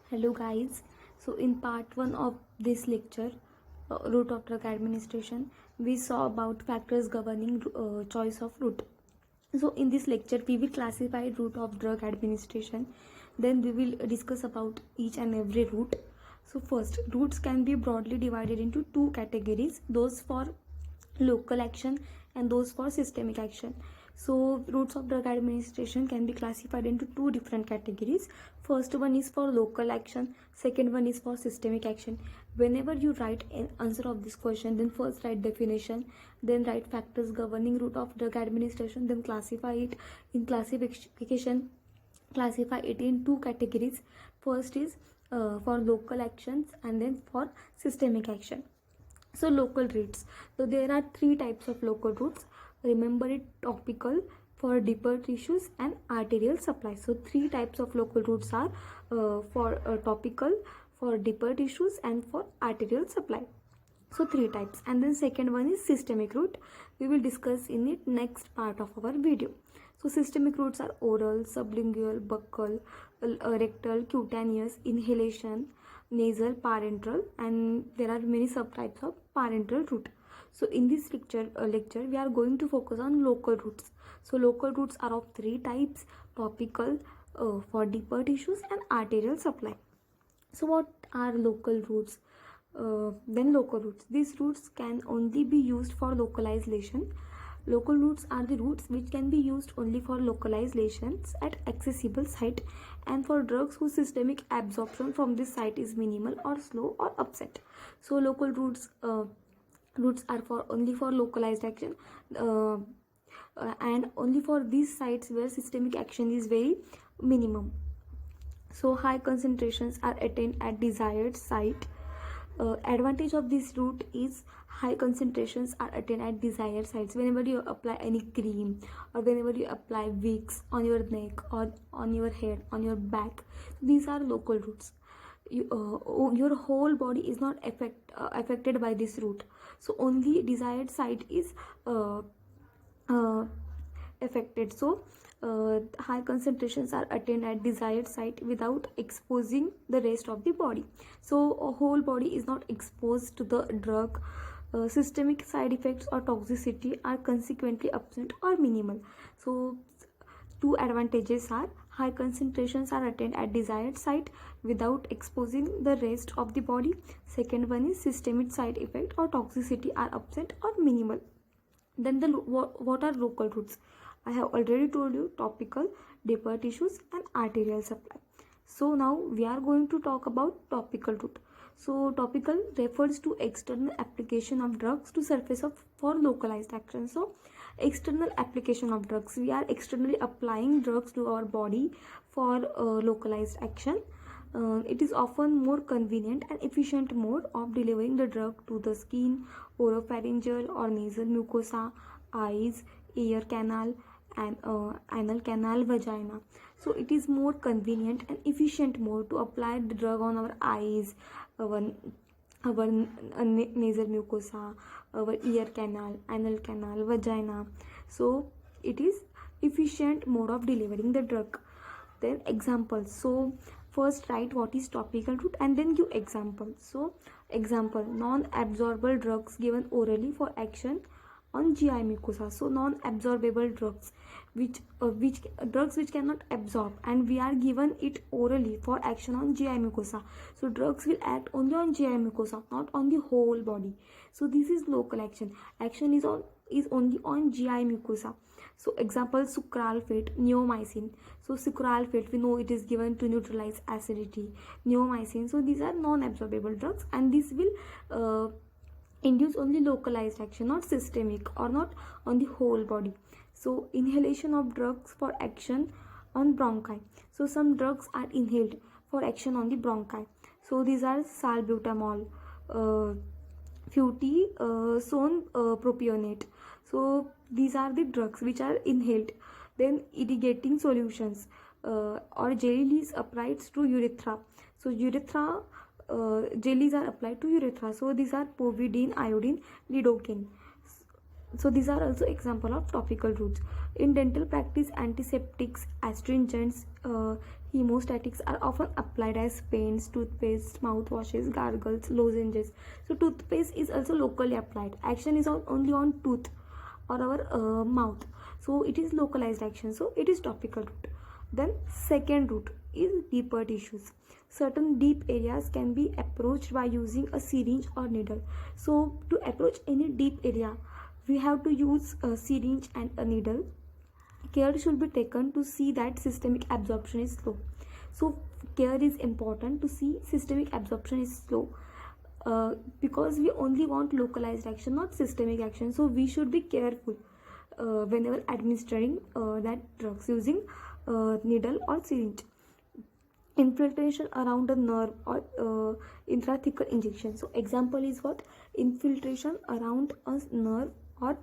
Hello guys. So in part 1 of this lecture, route of drug administration, we saw about factors governing choice of route. So in this lecture we will classify route of drug administration. Then we will discuss about each and every route. So first, routes can be broadly divided into two categories, those for local action and those for systemic action. So routes of drug administration can be classified into two different categories. First one is for local action, second one is for systemic action. Whenever you write an answer of this question, then first write definition, then write factors governing route of drug administration, then classify it. In classification, classify it in two categories. First is for local actions and then for systemic action. So local routes, so there are three types of local routes. Remember it: topical, for deeper tissues, and arterial supply. So three types of local routes are for topical, for deeper tissues, and for arterial supply. So three types. And then second one is systemic route. We will discuss in it next part of our video. So systemic routes are oral, sublingual, buccal, rectal, cutaneous, inhalation, nasal, parenteral, and there are many subtypes of parenteral route. So in this lecture we are going to focus on local routes. So local routes are of three types: topical, for deeper tissues, and arterial supply. So what are local routes? Then local routes. These routes can only be used for localized lesion. Local routes are the routes which can be used only for localized lesions at accessible site and for drugs whose systemic absorption from this site is minimal or slow or upset. So local routes are for only for localized action and only for these sites where systemic action is very minimum. So high concentrations are attained at desired site. Advantage of this route is high concentrations are attained at desired sites. Whenever you apply any cream or whenever you apply wigs on your neck or on your hair, on your back, these are local routes. Your whole body is not affected by this route, so only desired site is affected. So high concentrations are attained at desired site without exposing the rest of the body. So a whole body is not exposed to the drug. Systemic side effects or toxicity are consequently absent or minimal. So two advantages are: high concentrations are attained at desired site without exposing the rest of the body. Second one is systemic side effect or toxicity are absent or minimal. Then what are local routes? I have already told you: topical, deeper tissues, and arterial supply. So now we are going to talk about topical route. So topical refers to external application of drugs to surface of for localized action. So external application of drugs, we are externally applying drugs to our body for localized action. It is often more convenient and efficient mode of delivering the drug to the skin, oropharyngeal or nasal mucosa, eyes, ear canal, and anal canal, vagina. So it is more convenient and efficient mode to apply the drug on our eyes, our nasal mucosa, our ear canal, anal canal, vagina. So it is efficient mode of delivering the drug. Then examples. So first write what is topical route and then give example. So example: non-absorbable drugs given orally for action on GI mucosa. So non-absorbable drugs, which drugs which cannot absorb, and we are given it orally for action on GI mucosa. So drugs will act only on GI mucosa, not on the whole body. So this is local action. Action is only on GI mucosa. So example: sucralfate, neomycin. So sucralfate, we know it is given to neutralize acidity. Neomycin, so these are non-absorbable drugs, and this will induce only localized action, not systemic or not on the whole body. So inhalation of drugs for action on bronchi. So some drugs are inhaled for action on the bronchi. So these are salbutamol, fluticasone propionate. So these are the drugs which are inhaled. Then irrigating solutions or jellies applied to urethra. So urethra jellies are applied to urethra. So these are povidone, iodine, lidocaine. So these are also example of topical routes. In dental practice, antiseptics, astringents, Hemostatics are often applied as paints, toothpaste, mouthwashes, gargles, lozenges. So toothpaste is also locally applied. Action is only on tooth or our mouth. So it is localized action. So it is topical route. Then second route is deeper tissues. Certain deep areas can be approached by using a syringe or needle. So to approach any deep area, we have to use a syringe and a needle. Care should be taken to see that systemic absorption is slow. So care is important to see systemic absorption is slow, because we only want localized action, not systemic action. So we should be careful whenever administering that drugs using needle or syringe. Infiltration around a nerve or intrathecal injection. So example is what? Infiltration around a nerve or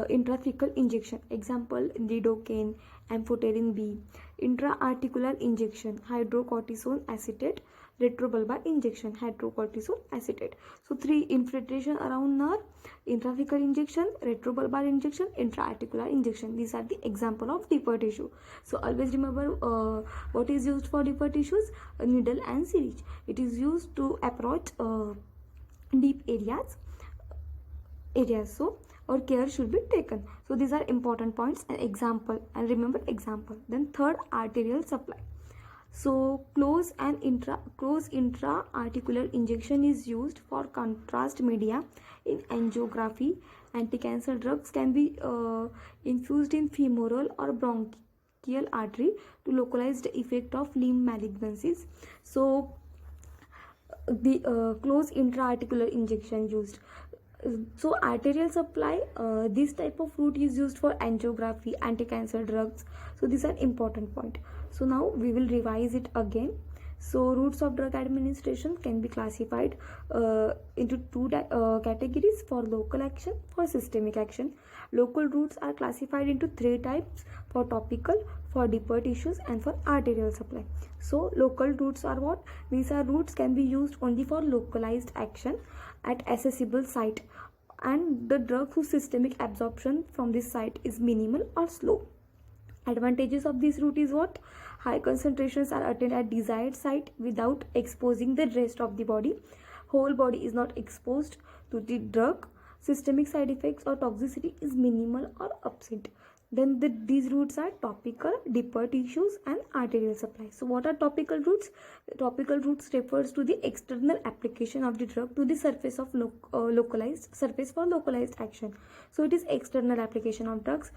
intrathecal injection. Example, lidocaine, amphotericin B. Intra-articular injection, hydrocortisone acetate. Retrobulbar injection, hydrocortisone acetate. So 3: infiltration around nerve, intrathecal injection, retrobulbar injection, intra-articular injection. These are the example of deeper tissue. So always remember what is used for deeper tissues: a needle and syringe. It is used to approach deep areas. So or care should be taken. So these are important points and example, and remember example. Then third, arterial supply. So close intra-articular injection is used for contrast media in angiography. Anti-cancer drugs can be infused in femoral or bronchial artery to localize the effect of limb malignancies. So the close intra-articular injection used. So arterial supply, this type of route is used for angiography, anti-cancer drugs. So these are important point. So now we will revise it again. So routes of drug administration can be classified into two categories: for local action, for systemic action. Local routes are classified into 3 types: for topical, for deeper tissues, and for arterial supply. So local routes are what? These are routes can be used only for localized action at accessible site, and the drug whose systemic absorption from this site is minimal or slow. Advantages of this route is what? High concentrations are attained at desired site without exposing the rest of the body. Whole body is not exposed to the drug. Systemic side effects or toxicity is minimal or absent. Then these routes are topical, deeper tissues, and arterial supply. So what are topical routes? Topical routes refers to the external application of the drug to the surface of localized surface for localized action. So it is external application of drugs.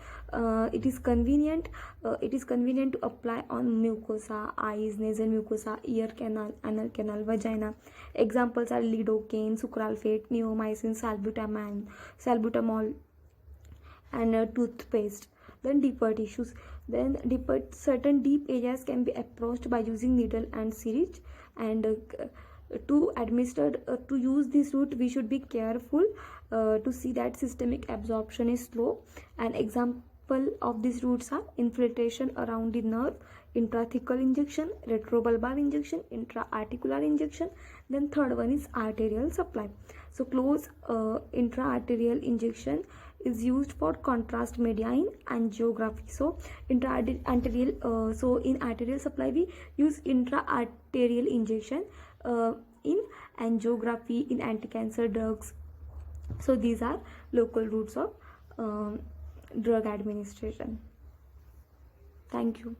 It is convenient. It is convenient to apply on mucosa, eyes, nasal mucosa, ear canal, anal canal, vagina. Examples are lidocaine, sucralfate, neomycin, salbutamol, and toothpaste. Then deeper tissues. Then certain deep areas can be approached by using needle and syringe. And to use this route, we should be careful to see that systemic absorption is slow. An example of these routes are infiltration around the nerve, intrathecal injection, retrobulbar injection, intra-articular injection. Then third one is arterial supply. So close intra-arterial injection is used for contrast media in angiography. So in arterial supply we use intra-arterial injection in angiography, in anti-cancer drugs. So these are local routes of drug administration. Thank you.